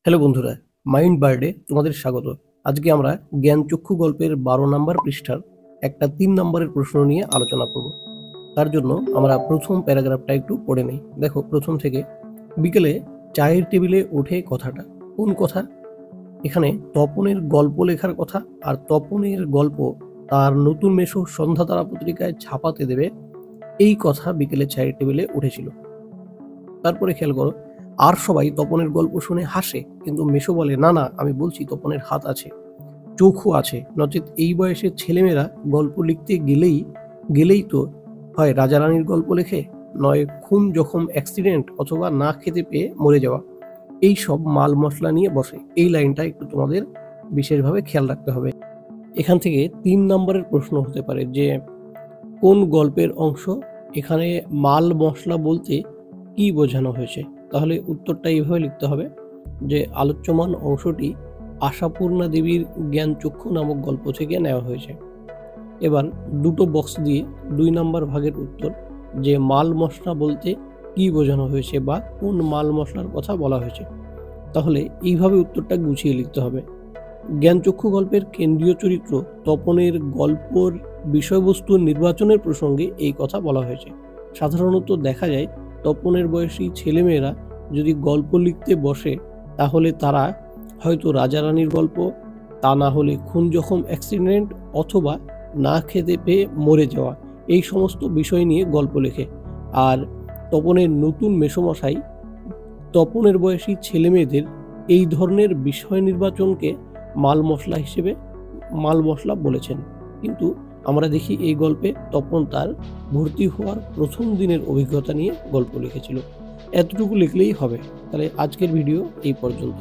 Hello বন্ধুরা, mind বার্ডে তোমাদের স্বাগত। আজকে আমরা জ্ঞানচক্ষু গল্পের 12 নম্বর পৃষ্ঠার একটা 3 নম্বরের প্রশ্ন নিয়ে আলোচনা করব। তার জন্য আমরা প্রথম প্যারাগ্রাফটা একটু পড়ে নেই। দেখো, প্রথম থেকে বিকেলে চায়ের টেবিলে ওঠে কথাটা। কোন কথা? এখানে তপনের গল্প লেখার কথা, আর তপনের গল্প তার নতুন মেশো সন্ধ্যাতারা পত্রিকায় ছাপাতে দেবে, এই কথা বিকেলে চায়ের টেবিলে উঠেছিল। তারপরে খেয়াল করো, আর সবাই তপনের গল্প শুনে হাসে, কিন্তু মেশো বলে, না না, আমি বলছি তপনের হাত আছে, চোখও আছে, নচেত এই বয়সের ছেলেমেয়েরা গল্প লিখতে গেলেই তো হয় রাজারানীর গল্প লেখে, নয় খুন জখম অ্যাক্সিডেন্ট, অথবা না খেতে পেয়ে মরে যাওয়া, এই সব মাল মশলা নিয়ে বসে। এই লাইনটা একটু তোমাদের বিশেষভাবে খেয়াল রাখতে হবে। এখান থেকে 3 নম্বরের প্রশ্ন হতে পারে যে কোন গল্পের অংশ, এখানে মাল মশলা বলতে কি বোঝানো হয়েছে। তাহলে উত্তরটা এইভাবে লিখতে হবে যে আলোচ্যমান অংশটি আশাপূর্ণা দেবীর জ্ঞানচক্ষু নামক গল্প থেকে নেওয়া হয়েছে। এবার দুটো বক্স দিয়ে 2 নম্বর ভাগের উত্তর, যে মাল মশলা বলতে কি বোঝানো হয়েছে বা কোন মাল মশলার কথা বলা হয়েছে। তাহলে এইভাবে উত্তরটা গুছিয়ে লিখতে হবে। জ্ঞানচক্ষু গল্পের কেন্দ্রীয় চরিত্র তপনের গল্পর বিষয়বস্তু নির্বাচনের প্রসঙ্গে এই কথা বলা হয়েছে। সাধারণত দেখা যায় তপনের বয়সী ছেলেমেয়েরা যদি গল্প লিখতে বসে, তাহলে তারা হয়তো রাজারানীর গল্প, তা না হলে খুন জখম অ্যাক্সিডেন্ট, অথবা না খেতে পেয়ে মরে যাওয়া, এই সমস্ত বিষয় নিয়ে গল্প লেখে। আর তপনের নতুন মেসোমশাই তপনের বয়সী ছেলেমেয়েদের এই ধরনের বিষয় নির্বাচনকে মাল মশলা বলেছেন। কিন্তু আমরা দেখি এই গল্পে তপন তার ভর্তি হওয়ার প্রথম দিনের অভিজ্ঞতা নিয়ে গল্প লিখেছিল। এতটুকু লিখলেই হবে। তাহলে আজকের ভিডিও এই পর্যন্ত।